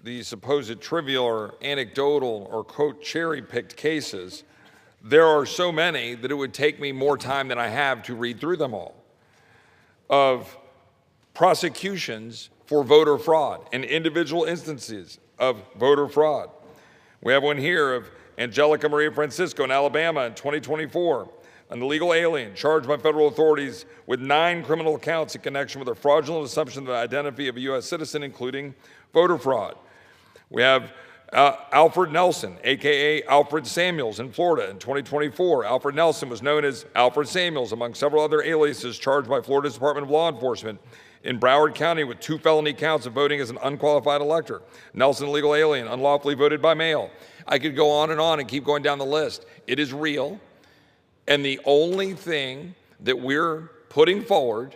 the supposed trivial or anecdotal or, quote, cherry-picked cases, there are so many that it would take me more time than I have to read through them all, of prosecutions for voter fraud and individual instances of voter fraud. We have one here of Angelica Maria Francisco in Alabama in 2024, an illegal alien charged by federal authorities with 9 criminal counts in connection with a fraudulent assumption of the identity of a U.S. citizen, including voter fraud. We have Alfred Nelson, a.k.a. Alfred Samuels in Florida in 2024. Alfred Nelson was known as Alfred Samuels, among several other aliases, charged by Florida's Department of Law Enforcement in Broward County with 2 felony counts of voting as an unqualified elector. Nelson, illegal alien, unlawfully voted by mail. I could go on and keep going down the list. It is real, and the only thing that we're putting forward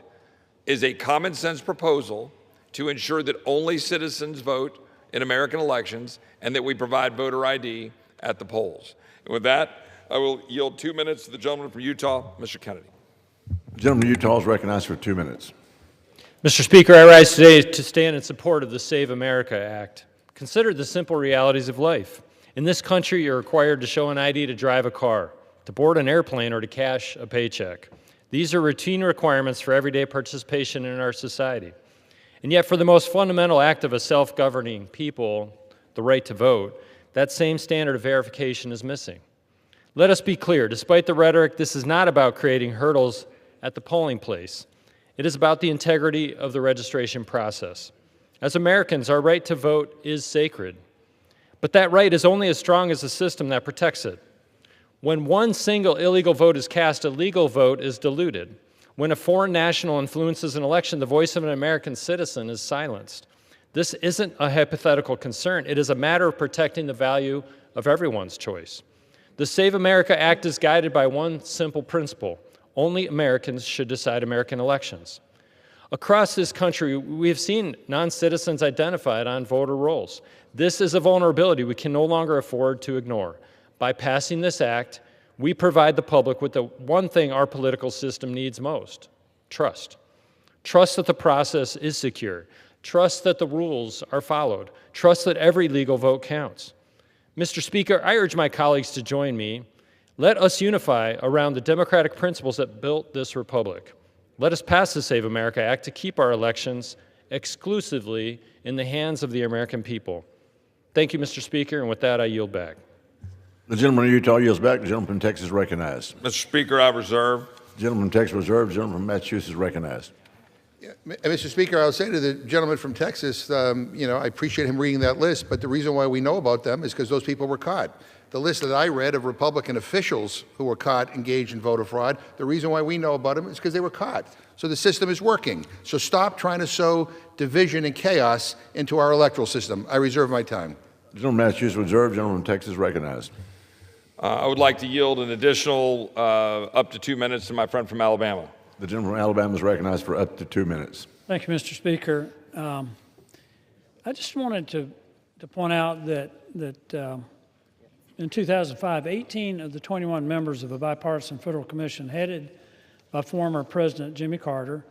is a common sense proposal to ensure that only citizens vote in American elections and that we provide voter ID at the polls. And with that, I will yield 2 minutes to the gentleman from Utah, Mr. Kennedy. The gentleman from Utah is recognized for 2 minutes. Mr. Speaker, I rise today to stand in support of the Save America Act. Consider the simple realities of life. In this country, you're required to show an ID to drive a car, to board an airplane, or to cash a paycheck. These are routine requirements for everyday participation in our society. And yet, for the most fundamental act of a self-governing people, the right to vote, that same standard of verification is missing. Let us be clear, despite the rhetoric, this is not about creating hurdles at the polling place. It is about the integrity of the registration process. As Americans, our right to vote is sacred. But that right is only as strong as the system that protects it. When one single illegal vote is cast, a legal vote is diluted. When a foreign national influences an election, the voice of an American citizen is silenced. This isn't a hypothetical concern. It is a matter of protecting the value of everyone's choice. The Save America Act is guided by one simple principle: only Americans should decide American elections. Across this country, we have seen non-citizens identified on voter rolls. This is a vulnerability we can no longer afford to ignore. By passing this act, we provide the public with the one thing our political system needs most: trust. Trust that the process is secure. Trust that the rules are followed. Trust that every legal vote counts. Mr. Speaker, I urge my colleagues to join me. Let us unify around the democratic principles that built this republic. Let us pass the Save America Act to keep our elections exclusively in the hands of the American people. Thank you, Mr. Speaker, and with that, I yield back. The gentleman from Utah yields back. The gentleman from Texas is recognized. Mr. Speaker, I reserve. The gentleman from Texas reserved. The gentleman from Massachusetts is recognized. Yeah, Mr. Speaker, I'll say to the gentleman from Texas, I appreciate him reading that list, but the reason why we know about them is because those people were caught. The list that I read of Republican officials who were caught engaged in voter fraud, the reason why we know about them is because they were caught. So the system is working. So stop trying to sow division and chaos into our electoral system. I reserve my time. The gentleman from Massachusetts reserved. The gentleman from Texas recognized. I would like to yield an additional up to 2 minutes to my friend from Alabama. The gentleman from Alabama is recognized for up to 2 minutes. Thank you, Mr. Speaker. I just wanted to point out that in 2005, 18 of the 21 members of a bipartisan federal commission headed by former President Jimmy Carter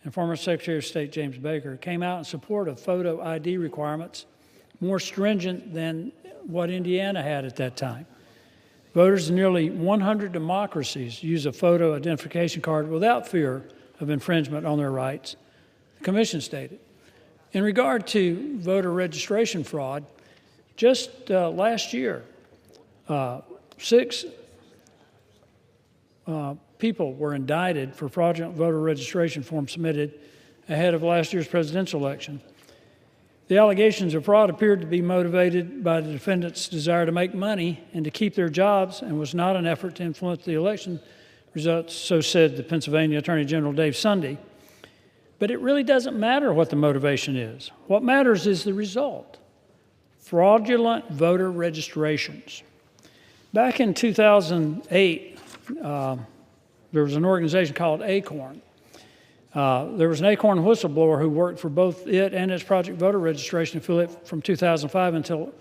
and former Secretary of State James Baker came out in support of photo ID requirements more stringent than what Indiana had at that time. Voters in nearly 100 democracies use a photo identification card without fear of infringement on their rights, the Commission stated. In regard to voter registration fraud, just last year, 6 people were indicted for fraudulent voter registration forms submitted ahead of last year's presidential election. The allegations of fraud appeared to be motivated by the defendants' desire to make money and to keep their jobs, and was not an effort to influence the election results, so said the Pennsylvania Attorney General Dave Sunday. But it really doesn't matter what the motivation is. What matters is the result: fraudulent voter registrations. Back in 2008, there was an organization called ACORN. There was an ACORN whistleblower who worked for both it and its Project Voter Registration affiliate from 2005 until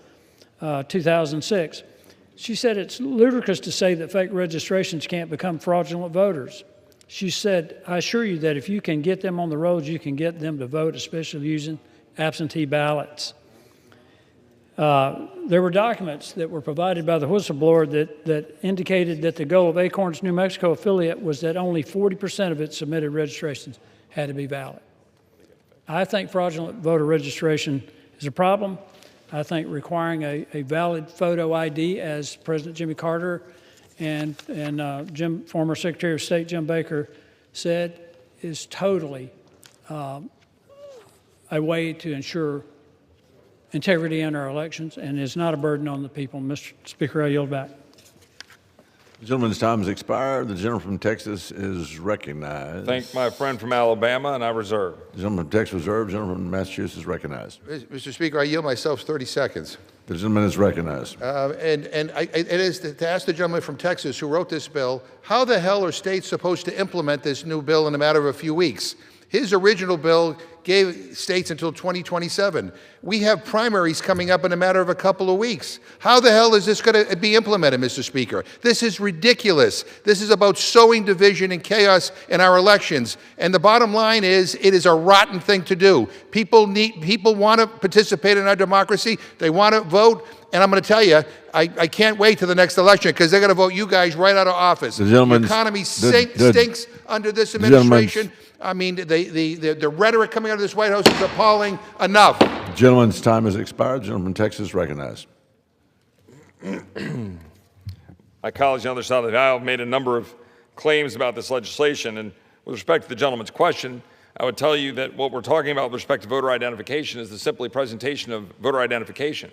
2006. She said it's ludicrous to say that fake registrations can't become fraudulent voters. She said, I assure you that if you can get them on the rolls, you can get them to vote, especially using absentee ballots. There were documents that were provided by the whistleblower that indicated that the goal of ACORN's New Mexico affiliate was that only 40% of its submitted registrations had to be valid. I think fraudulent voter registration is a problem. I think requiring a valid photo ID, as President Jimmy Carter and former Secretary of State Jim Baker said, is totally a way to ensure integrity in our elections, and is not a burden on the people. Mr. Speaker, I yield back. The gentleman's time has expired. The gentleman from Texas is recognized. Thank my friend from Alabama, and I reserve. The gentleman from Texas reserved. The gentleman from Massachusetts is recognized. Mr. Speaker, I yield myself 30 seconds. The gentleman is recognized. It is to ask the gentleman from Texas who wrote this bill, how the hell are states supposed to implement this new bill in a matter of a few weeks? His original bill gave states until 2027. We have primaries coming up in a matter of a couple of weeks. How the hell is this going to be implemented, Mr. Speaker? This is ridiculous. This is about sowing division and chaos in our elections. And the bottom line is, it is a rotten thing to do. People want to participate in our democracy. They want to vote. And I'm going to tell you, I can't wait to the next election, because they're going to vote you guys right out of office. The economy stinks under this administration. I mean, the rhetoric coming out of this White House is appalling. Enough. The gentleman's time has expired. The gentleman from Texas is recognized. My colleagues on the other side of the aisle have made a number of claims about this legislation. And with respect to the gentleman's question, I would tell you that what we're talking about with respect to voter identification is the simply presentation of voter identification.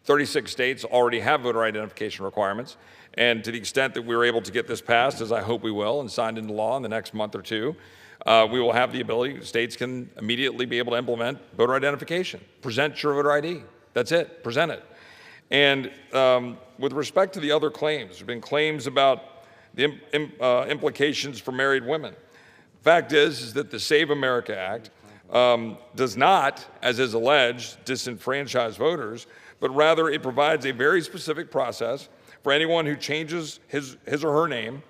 36 states already have voter identification requirements. And to the extent that we're able to get this passed, as I hope we will, and signed into law in the next month or two, we will have the ability, states can immediately be able to implement voter identification. Present your voter ID. That's it. Present it. And with respect to the other claims, there have been claims about the implications for married women. The fact is that the Save America Act does not, as is alleged, disenfranchise voters, but rather it provides a very specific process for anyone who changes his or her name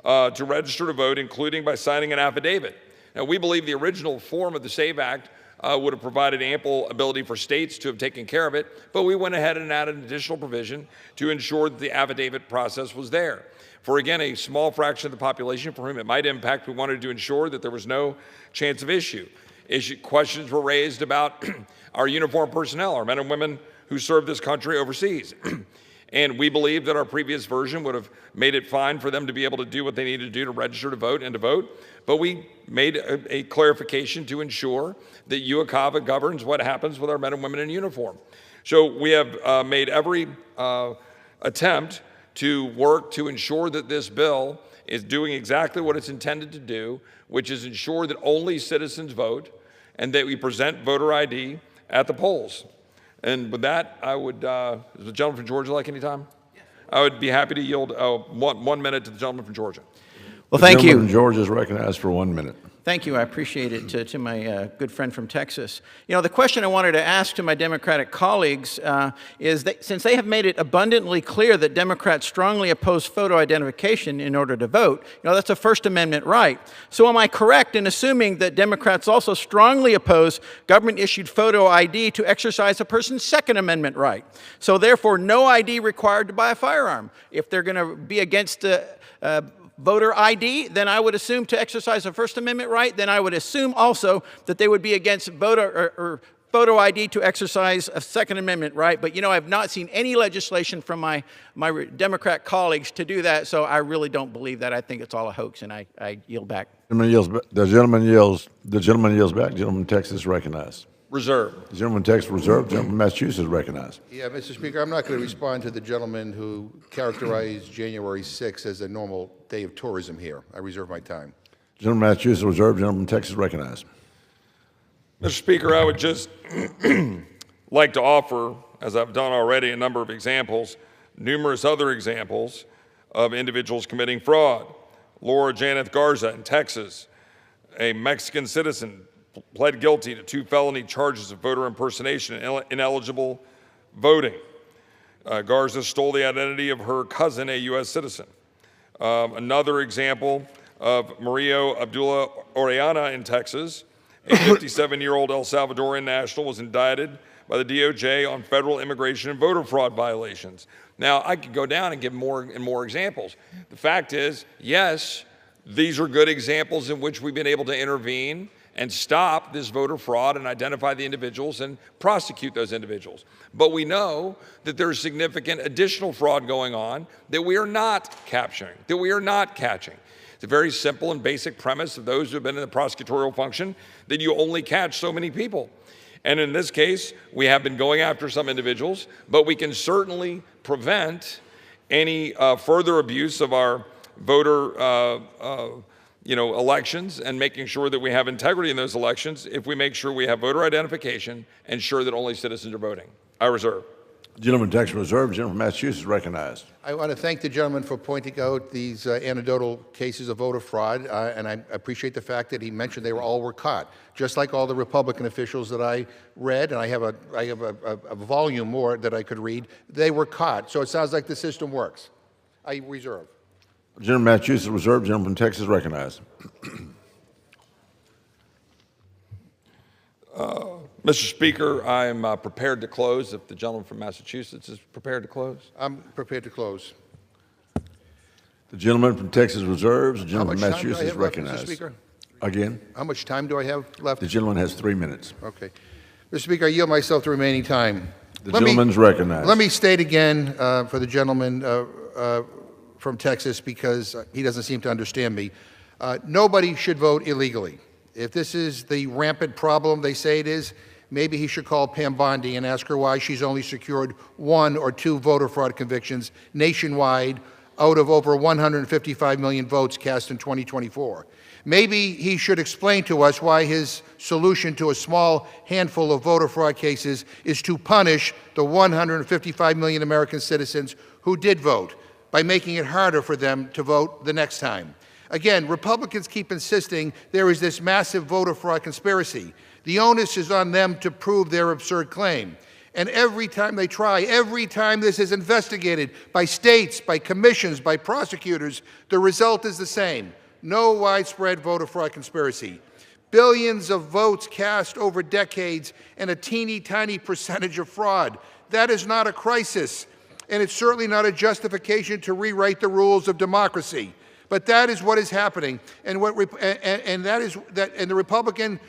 to register to vote, including by signing an affidavit. Now, we believe the original form of the SAVE Act would have provided ample ability for states to have taken care of it, but we went ahead and added an additional provision to ensure that the affidavit process was there. For, again, a small fraction of the population for whom it might impact, we wanted to ensure that there was no chance of issue. Questions were raised about our uniformed personnel, our men and women who serve this country overseas. And we believe that our previous version would have made it fine for them to be able to do what they needed to do to register to vote and to vote. But we made a clarification to ensure that UOCAVA governs what happens with our men and women in uniform. So we have made every attempt to work to ensure that this bill is doing exactly what it's intended to do, which is ensure that only citizens vote and that we present voter ID at the polls. And with that, I would, does the gentleman from Georgia like any time? Yes. I would be happy to yield 1 minute to the gentleman from Georgia. Well, thank The gentleman you. from Georgia is recognized for 1 minute. Thank you. I appreciate it to my good friend from Texas. You know, the question I wanted to ask to my Democratic colleagues is that since they have made it abundantly clear that Democrats strongly oppose photo identification in order to vote, you know, that's a First Amendment right. So am I correct in assuming that Democrats also strongly oppose government-issued photo ID to exercise a person's Second Amendment right? So therefore, no ID required to buy a firearm. If they're going to be against voter ID, then I would assume to exercise a First Amendment right, then I would assume also that they would be against voter or photo ID to exercise a Second Amendment right. But, you know, I've not seen any legislation from my Democrat colleagues to do that, so I really don't believe that. I think it's all a hoax, and I yield back. The gentleman yields back. The gentleman from Texas recognized. Reserve. The gentleman from Texas reserved. The gentleman from Massachusetts recognized. Yeah, Mr. Speaker, I'm not going to respond to the gentleman who characterized January 6th as a normal day of tourism here. I reserve my time. The gentleman from Massachusetts reserved. The gentleman from Texas recognized. Mr. Speaker, I would just like to offer, as I've done already, a number of examples, numerous other examples of individuals committing fraud. Laura Janeth Garza in Texas, a Mexican citizen, pled guilty to 2 felony charges of voter impersonation and ineligible voting. Garza stole the identity of her cousin, a U.S. citizen. Another example of Mario Abdullah Orellana in Texas, a 57-year-old El Salvadorian national, was indicted by the DOJ on federal immigration and voter fraud violations. Now, I could go down and give more and more examples. The fact is, yes, these are good examples in which we've been able to intervene and stop this voter fraud and identify the individuals and prosecute those individuals. But we know that there's significant additional fraud going on that we are not capturing, that we are not catching. It's a very simple and basic premise of those who have been in the prosecutorial function that you only catch so many people. And in this case, we have been going after some individuals, but we can certainly prevent any further abuse of our voter elections and making sure that we have integrity in those elections if we make sure we have voter identification and ensure that only citizens are voting. I reserve. The gentleman from Texas reserved. The gentleman from Massachusetts recognized. I want to thank the gentleman for pointing out these anecdotal cases of voter fraud, and I appreciate the fact that he mentioned they all were caught, just like all the Republican officials that I read, and I have a volume more that I could read. They were caught, so it sounds like the system works. I reserve. The gentleman from Massachusetts reserved. The gentleman from Texas recognized. Mr. Speaker, I am prepared to close if the gentleman from Massachusetts is prepared to close. I'm prepared to close. The gentleman from Texas reserves. The gentleman from Massachusetts recognized. recognized. Mr. Speaker? Again? How much time do I have left? The gentleman has 3 minutes. Okay. Mr. Speaker, I yield myself the remaining time. The gentleman's recognized. Let me state again for the gentleman from Texas, because he doesn't seem to understand me. Nobody should vote illegally. If this is the rampant problem they say it is, maybe he should call Pam Bondi and ask her why she's only secured 1 or 2 voter fraud convictions nationwide out of over 155 million votes cast in 2024. Maybe he should explain to us why his solution to a small handful of voter fraud cases is to punish the 155 million American citizens who did vote by making it harder for them to vote the next time. Again, Republicans keep insisting there is this massive voter fraud conspiracy. The onus is on them to prove their absurd claim. And every time they try, every time this is investigated by states, by commissions, by prosecutors, the result is the same. No widespread voter fraud conspiracy. Billions of votes cast over decades and a teeny tiny percentage of fraud. That is not a crisis, and it's certainly not a justification to rewrite the rules of democracy. But that is what is happening, and the Republican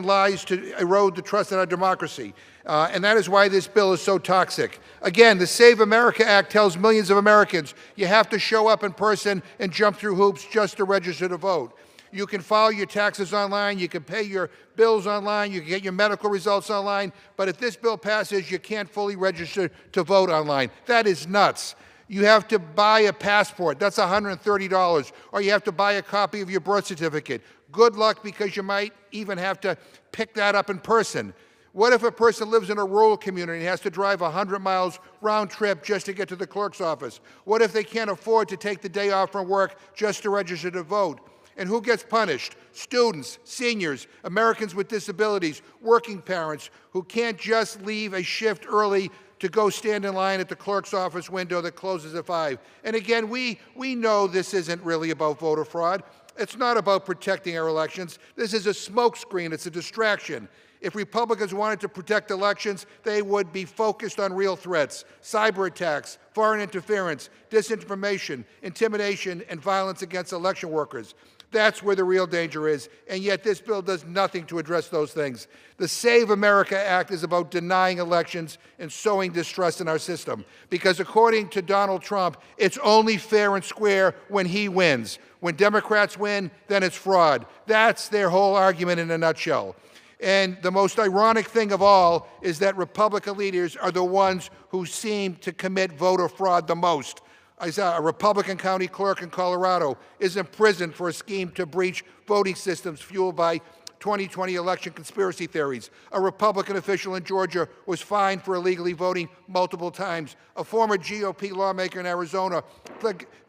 lies to erode the trust in our democracy, and that is why this bill is so toxic. Again, the Save America Act tells millions of Americans you have to show up in person and jump through hoops just to register to vote. You can file your taxes online, you can pay your bills online, you can get your medical results online, but if this bill passes, you can't fully register to vote online. That is nuts. You have to buy a passport. That's $130. Or you have to buy a copy of your birth certificate. Good luck, because you might even have to pick that up in person. What if a person lives in a rural community and has to drive 100 miles round trip just to get to the clerk's office? What if they can't afford to take the day off from work just to register to vote? And who gets punished? Students, seniors, Americans with disabilities, working parents who can't just leave a shift early to go stand in line at the clerk's office window that closes at 5. And again, we know this isn't really about voter fraud. It's not about protecting our elections. This is a smokescreen. It's a distraction. If Republicans wanted to protect elections, they would be focused on real threats: cyber attacks, foreign interference, disinformation, intimidation, and violence against election workers. That's where the real danger is, and yet this bill does nothing to address those things. The Save America Act is about denying elections and sowing distrust in our system, because according to Donald Trump, it's only fair and square when he wins. When Democrats win, then it's fraud. That's their whole argument in a nutshell. And the most ironic thing of all is that Republican leaders are the ones who seem to commit voter fraud the most. I saw a Republican county clerk in Colorado is in prison for a scheme to breach voting systems fueled by 2020 election conspiracy theories. A Republican official in Georgia was fined for illegally voting multiple times. A former GOP lawmaker in Arizona.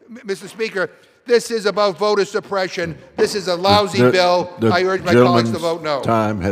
Mr. Speaker, this is about voter suppression. This is a lousy bill. I urge my colleagues to vote no. Time has